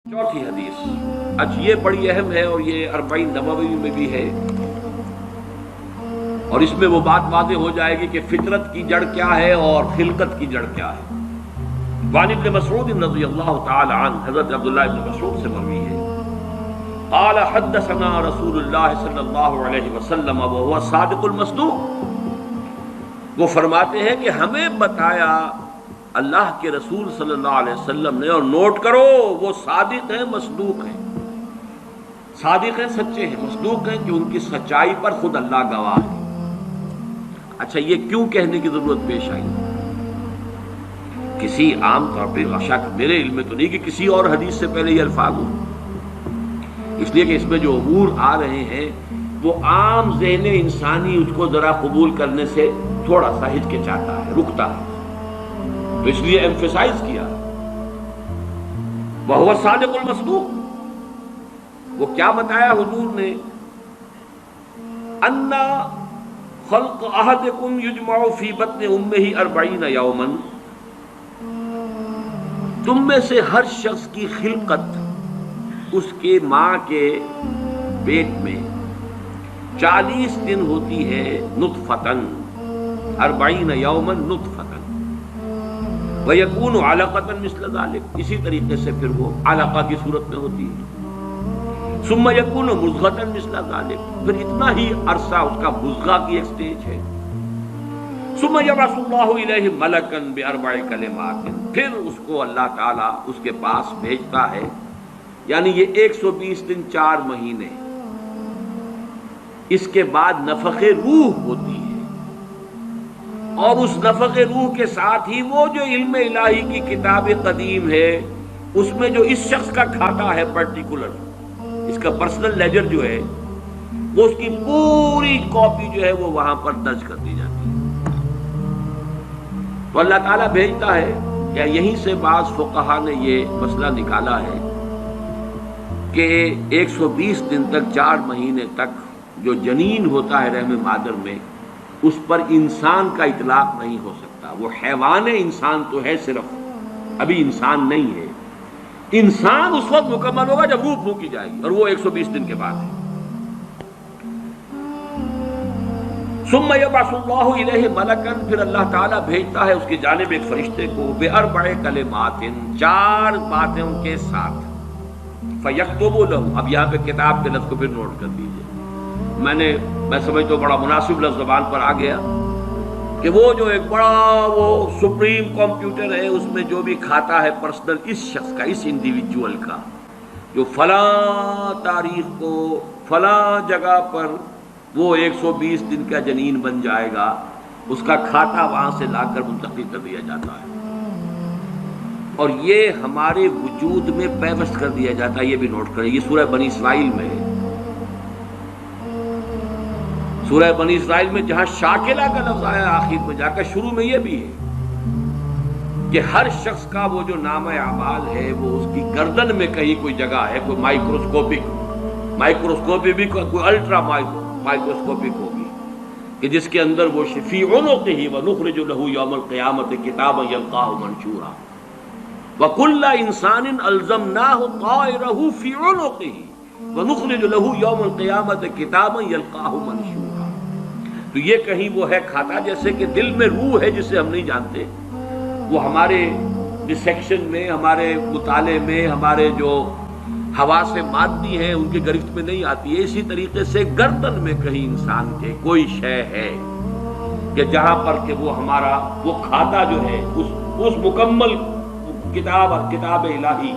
چوتھی حدیث یہ بڑی اہم ہے اور یہ 40 نبوی میں بھی ہے، اور اس میں وہ بات واضح ہو جائے گی کہ فطرت کی جڑ کیا ہے اور خلقت کی جڑ کیا ہے۔ وعن ابن مسعود رضی اللہ تعالی عنہ، حضرت عبداللہ ابن مسعود سے مروی ہے، قال حدثنا رسول اللہ صلی اللہ علیہ وسلم وهو صادق المصدوق، وہ فرماتے ہیں کہ ہمیں بتایا اللہ کے رسول صلی اللہ علیہ وسلم نے، اور نوٹ کرو وہ صادق ہیں، مصدوق ہیں۔ صادق ہیں، سچے ہیں، مصدوق ہیں کہ ان کی سچائی پر خود اللہ گواہ ہے۔ اچھا، یہ کیوں کہنے کی ضرورت پیش آئی؟ کسی عام طور پہ شک میرے علم میں تو نہیں کہ کسی اور حدیث سے پہلے یہ الفاظ ہوں، اس لیے کہ اس میں جو امور آ رہے ہیں وہ عام ذہن انسانی اس کو ذرا قبول کرنے سے تھوڑا سا ہچکچاتا ہے، رکتا ہے، تو اس لیے ایمفیسائز کیا وَهُوَ الصَّادِقُ الْمَصْدُوقُ۔ وہ کیا بتایا حضور نے؟ اَنَّ خَلْقَ أَحَدِكُمْ يُجْمَعُ فِي بَطْنِ أُمِّهِ 40 يَوْمًا، تم میں سے ہر شخص کی خلقت اس کے ماں کے پیٹ میں 40 دن ہوتی ہے، نطفتن 40 یومن نطفتن، وَيَكُونُ عَلَقَةً مِثْلَ ذَلِكَ، اسی طریقے سے پھر وہ علقہ کی صورت میں ہوتی ہے، ثُمَّ يَكُونُ مُضْغَةً مِثْلَ ذَلِكَ، پھر اتنا ہی عرصہ اس کا مضغہ کی ایک سٹیج ہے، ثُمَّ يَبْعَثُ اللَّهُ إِلَيْهِ مَلَكًا بِأَرْبَعِ كَلِمَاتٍ، پھر اس کو اللہ تعالیٰ اس کے پاس بھیجتا ہے، یعنی یہ 120 دن 4 مہینے، اس کے بعد نفخ روح ہوتی ہے، اور اس نفخ روح کے ساتھ ہی وہ جو علم الہی کی کتاب قدیم ہے اس میں جو اس شخص کا کھاتا ہے پرٹیکولر، اس کا پرسنل لیجر جو ہے، وہ اس کی پوری کاپی جو ہے وہ وہاں پر درج کر دی جاتی ہے۔ تو اللہ تعالیٰ بھیجتا ہے، یا یہیں سے بعض فقہا نے یہ مسئلہ نکالا ہے کہ 120 دن تک 4 مہینے تک جو جنین ہوتا ہے رحم مادر میں، اس پر انسان کا اطلاق نہیں ہو سکتا، وہ حیوان انسان تو ہے صرف، ابھی انسان نہیں ہے۔ انسان اس وقت مکمل ہوگا جب روح پھونکی جائے گی، اور وہ 120 دن کے بعد ہے۔ ثم يبعث الله إليه ملكا، پھر اللہ تعالیٰ بھیجتا ہے اس کی جانب ایک فرشتے کو، بأربع کلمات، 4 باتوں کے ساتھ، فیکتب له، اب یہاں پہ کتاب کے لفظ کو پھر نوٹ کر دیجئے، میں سمجھتا ہوں بڑا مناسب لفظ زبان پر آ گیا کہ وہ جو ایک بڑا وہ سپریم کمپیوٹر ہے، اس میں جو بھی کھاتا ہے پرسنل اس شخص کا، اس انڈیویجول کا، جو فلاں تاریخ کو فلاں جگہ پر وہ 120 دن کا جنین بن جائے گا، اس کا کھاتا وہاں سے لا کر منتقل کر دیا جاتا ہے، اور یہ ہمارے وجود میں پیوست کر دیا جاتا ہے۔ یہ بھی نوٹ کریں، یہ سورہ بنی اسرائیل میں ہے، سورہ بنی اسرائیل میں جہاں شاکلہ کا لفظ آیا آخر میں جا کر، شروع میں یہ بھی ہے کہ ہر شخص کا وہ جو نامہ اعمال ہے وہ اس کی گردن میں کہیں کوئی جگہ ہے، کوئی مائکروسکوپی بھی کوئی الٹرا مائکروسکوپک ہوگی، کہ جس کے اندر وہ فی عنقہ ونخرج له یوم القیامت کتابا یلقاہ منشورا وکل انسان الزمناہ طائرہ فی عنقہ ونخرج له یوم القیامت کتابا یلقاہ منشورا۔ تو یہ کہیں وہ ہے کھاتا، جیسے کہ دل میں روح ہے جسے ہم نہیں جانتے، وہ ہمارے ڈسیکشن میں، ہمارے مطالعے میں، ہمارے جو حواس مادی ہیں ان کی گرفت میں نہیں آتی ہے۔ اسی طریقے سے گردن میں کہیں انسان کے کوئی شے ہے کہ جہاں پر کہ وہ ہمارا وہ کھاتا جو ہے اس مکمل کتاب الہی،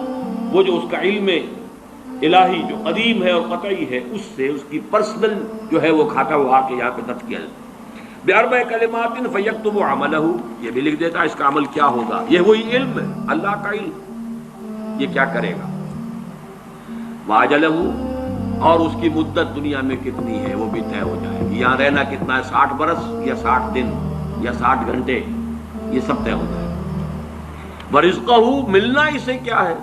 وہ جو اس کا علم الہی جو قدیم ہے اور قطعی ہے، اس سے اس کی پرسنل جو ہے وہ کھاتا وہ آ کے یہاں پہ درج کیا جاتا ہے۔ بأربع کلمات فیکتب عملہ، یہ بھی لکھ دیتا اس کا عمل کیا ہوگا، یہ وہی علم ہے، اللہ کا علم، یہ کیا کرے گا، واجلہ، اور اس کی مدت دنیا میں کتنی ہے وہ بھی طے ہو جائے گی، یہاں رہنا کتنا ہے، 60 برس یا 60 دن یا 60 گھنٹے، یہ سب طے ہو جائے گا۔ ورزقہ، ملنا اسے کیا ہے،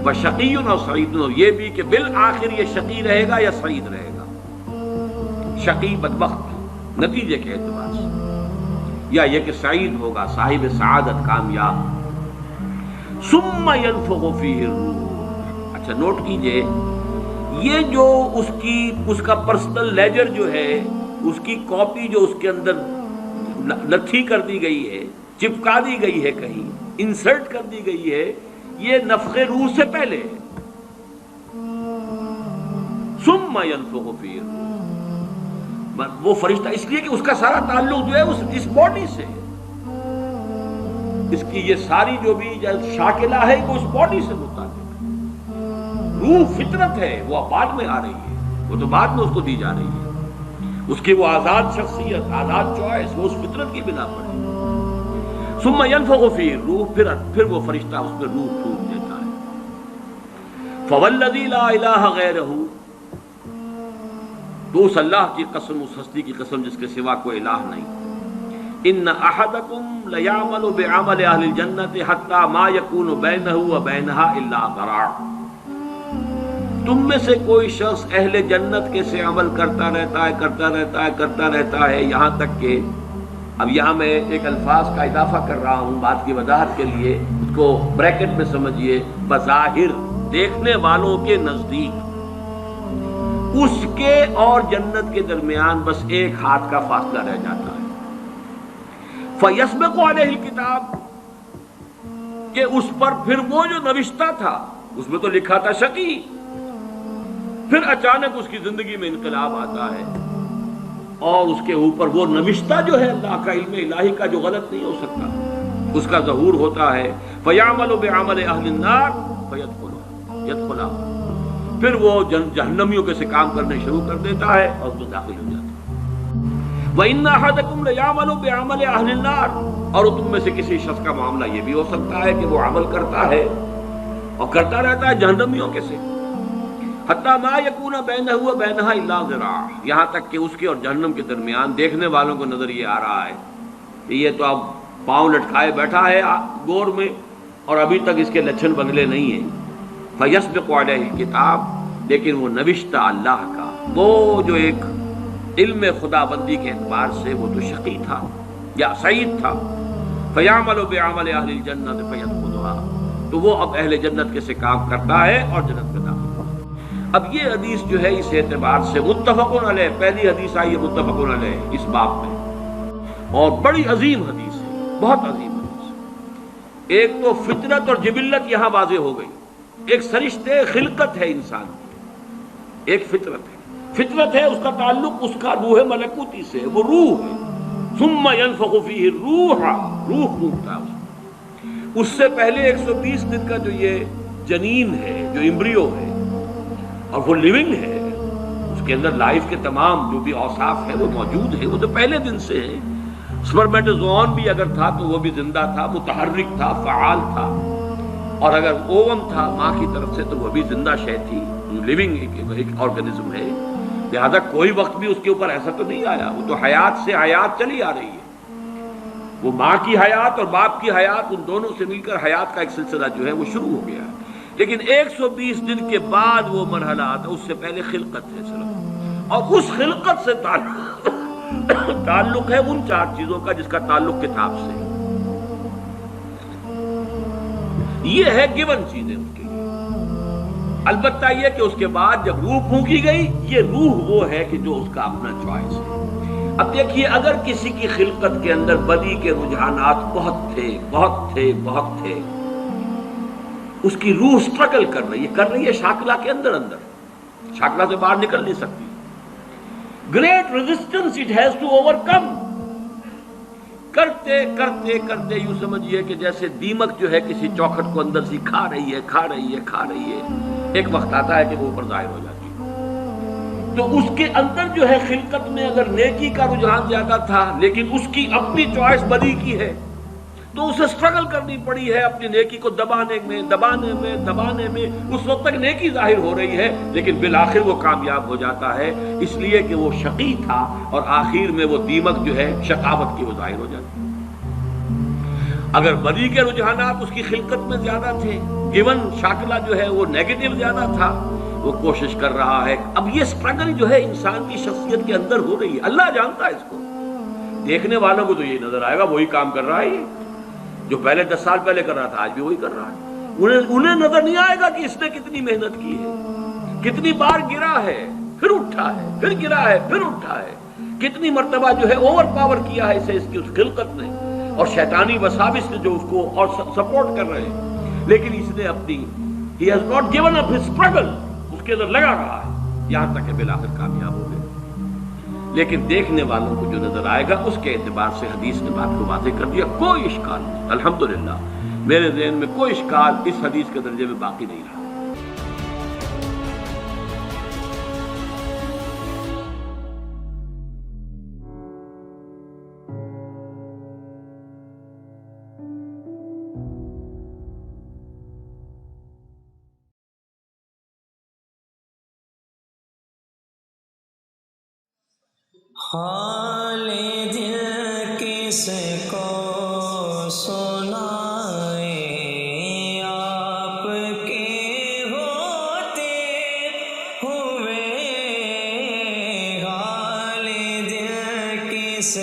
وشقی اور سعید، یہ بھی کہ بالآخر یہ شقی رہے گا یا سعید رہے گا، شقی بدبخت نتیجے کے اعتبار سے، یا یہ کہ سعید ہوگا، صاحب سعادت، کامیاب۔ ثم ينفخ فيه الروح. اچھا نوٹ کیجئے، یہ جو اس کا پرسنل لیجر جو ہے، اس کی کاپی جو اس کے اندر لتھی کر دی گئی ہے، چپکا دی گئی ہے، کہیں انسرٹ کر دی گئی ہے، یہ نفخ روح سے پہلے ہے. ثم ينفخ فيه الروح، وہ فرشتہ اس لیے کہ اس کا سارا تعلق جو ہے اس باڈی سے، اس کی یہ ساری جو بھی شاکلہ ہے وہ اس باڈی سے متعلق ہے. روح فطرت ہے، وہ بعد میں آ رہی ہے، وہ تو بعد میں اس کو دی جا رہی ہے. اس کی وہ آزاد شخصیت، آزاد چوائس، وہ اس فطرت کی بنا پر ہے. ثم ينفخ فيه الروح، پھر وہ فرشتہ اس میں روح پھونک دیتا ہے. فوالذی لا الہ غیرہ، تو اس اللہ کی قسم، اس ہستی کی قسم جس کے سوا کوئی الہ نہیں. ان احدکم لیعمل بعمل اہل الجنۃ حتی ما یکون بینہ وبینہا الا ذراع. تم میں سے کوئی شخص اہل جنت کے سے عمل کرتا رہتا ہے یہاں تک کہ، اب یہاں میں ایک الفاظ کا اضافہ کر رہا ہوں بات کی وضاحت کے لیے، اس کو بریکٹ میں سمجھیے، بظاہر دیکھنے والوں کے نزدیک اس کے اور جنت کے درمیان بس ایک ہاتھ کا فاصلہ رہ جاتا ہے. فَيَسْبِقُ عَلَيْهِ الْكِتَابُ، کہ اس پر پھر وہ جو نوشتہ تھا، اس میں تو لکھا تھا شقی، پھر اچانک اس کی زندگی میں انقلاب آتا ہے اور اس کے اوپر وہ نوشتہ جو ہے اللہ کا علم الہی کا جو غلط نہیں ہو سکتا، اس کا ظہور ہوتا ہے. فَيَعْمَلُ بِعَمَلِ أَهْلِ النَّارِ فَيَدْخُلُهَا، پھر وہ جہنمیوں کے سے کام کرنے شروع کر دیتا ہے اور اس میں داخل ہو جاتا ہے. وَإِنَّ أَحَدَكُمْ لَيَعْمَلُ بِعَمَلِ أَهْلِ النَّارِ، اور تم میں سے کسی شخص کا معاملہ یہ بھی ہو سکتا ہے کہ وہ عمل کرتا ہے اور کرتا رہتا ہے جہنمیوں کے سے. حتی ما یکون بینہ وبینہا الا ذراع، یہاں تک کہ اس کے اور جہنم کے درمیان دیکھنے والوں کو نظر یہ آ رہا ہے کہ یہ تو اب پاؤں لٹکائے بیٹھا ہے گور میں اور ابھی تک اس کے لچھن بدلے نہیں ہیں. فیسبق علیہ الکتاب، لیکن وہ نوشتہ اللہ کا، وہ جو ایک علم خدا بندی کے اعتبار سے وہ تو شقی تھا یا سعید تھا. فیعمل بعمل اہل الجنۃ فیدخلھا، تو وہ اب اہل جنت کے سے کام کرتا ہے اور جنت میں داخل. اب یہ حدیث جو ہے اس اعتبار سے متفق علیہ، پہلی حدیث آئی ہے متفق علیہ اس باب میں، اور بڑی عظیم حدیث ہے، بہت عظیم حدیث. ایک تو فطرت اور جبلت یہاں واضح ہو گئی، ایک سرشتے خلقت ہے انسان کی، ایک فطرت ہے، اس کا تعلق اس کا روح ملکوتی سے، وہ روح ہے. ثم ينفخ فيه الروح، روح پھونکتا ہے. اس سے پہلے 120 دن کا جو یہ جنین ہے، جو امبریو ہے اور وہ لیونگ ہے، اس کے اندر لائف کے تمام جو بھی اوصاف ہے وہ موجود ہے، وہ تو پہلے دن سے ہے. سپرمیٹوزوئن بھی اگر تھا تو وہ بھی زندہ تھا، متحرک تھا، فعال تھا، اور اگر اوم تھا ماں کی طرف سے تو وہ بھی زندہ شے تھی، لیونگ ایک آرگنزم ہے. لہذا کوئی وقت بھی اس کے اوپر ایسا تو نہیں آیا، وہ تو حیات سے حیات چلی آ رہی ہے. وہ ماں کی حیات اور باپ کی حیات، ان دونوں سے مل کر حیات کا ایک سلسلہ جو ہے وہ شروع ہو گیا ہے. لیکن 120 دن کے بعد وہ مرحلہ آتا، اس سے پہلے خلقت ہے صرف، اور اس خلقت سے تعلق ہے ان 4 چیزوں کا جس کا تعلق کتاب سے. یہ ہے گیون چیزیں اس کے لیے. البتہ یہ کہ اس کے بعد جب روح پھونکی گئی، یہ روح وہ ہے کہ جو اس کا اپنا چوائس ہے. اب دیکھیے، اگر کسی کی خلقت کے اندر بدی کے رجحانات بہت تھے، اس کی روح سٹرگل کر رہی ہے شاکلہ کے اندر شاکلہ سے باہر نکل نہیں سکتی. Great resistance it has to overcome. کرتے یوں سمجھیے کہ جیسے دیمک جو ہے کسی چوکھٹ کو اندر سے کھا رہی ہے، ایک وقت آتا ہے کہ وہ اوپر ظاہر ہو جاتی ہے. تو اس کے اندر جو ہے خلقت میں اگر نیکی کا رجحان زیادہ تھا، لیکن اس کی اپنی چوائس بدی کی ہے، تو اسے سٹرگل کرنی پڑی ہے اپنی نیکی کو دبانے میں. اس وقت تک نیکی ظاہر ہو رہی ہے، لیکن بالآخر وہ کامیاب ہو جاتا ہے، اس لیے کہ وہ شقی تھا، اور آخر میں وہ دیمک جو ہے شقاوت کی وہ ظاہر ہو جاتی ہے. اگر بدی کے رجحانات اس کی خلقت میں زیادہ تھے، گیون شاکلہ جو ہے وہ نیگیٹو زیادہ تھا، وہ کوشش کر رہا ہے. اب یہ سٹرگل جو ہے انسان کی شخصیت کے اندر ہو رہی ہے، اللہ جانتا ہے اس کو. دیکھنے والوں کو تو یہ نظر آئے گا وہی کام کر رہا ہے، جو پہلے 10 سال پہلے کر رہا تھا آج بھی وہی کر رہا ہے. انہیں نظر نہیں آئے گا کہ اس نے کتنی محنت کی ہے، کتنی بار گرا ہے پھر اٹھا ہے، پھر گرا ہے پھر اٹھا ہے، کتنی مرتبہ جو ہے اوور پاور کیا ہے اسے اس کی اس خلقت نے اور شیطانی وساوس نے جو اس کو اور سپورٹ کر رہے ہیں، لیکن اس نے اپنی he has not given up his struggle، اس کے اندر لگا رہا ہے یہاں تک کہ بالآخر کامیاب ہو گئے۔ لیکن دیکھنے والوں کو جو نظر آئے گا اس کے اعتبار سے حدیث نے بات کو واضح کر دیا، کوئی اشکال نہیں، الحمدللہ میرے ذہن میں کوئی اشکال اس حدیث کے درجے میں باقی نہیں رہا۔ حال دل کس کو سنائیں، آپ کے ہوتے ہوئے حال دل کس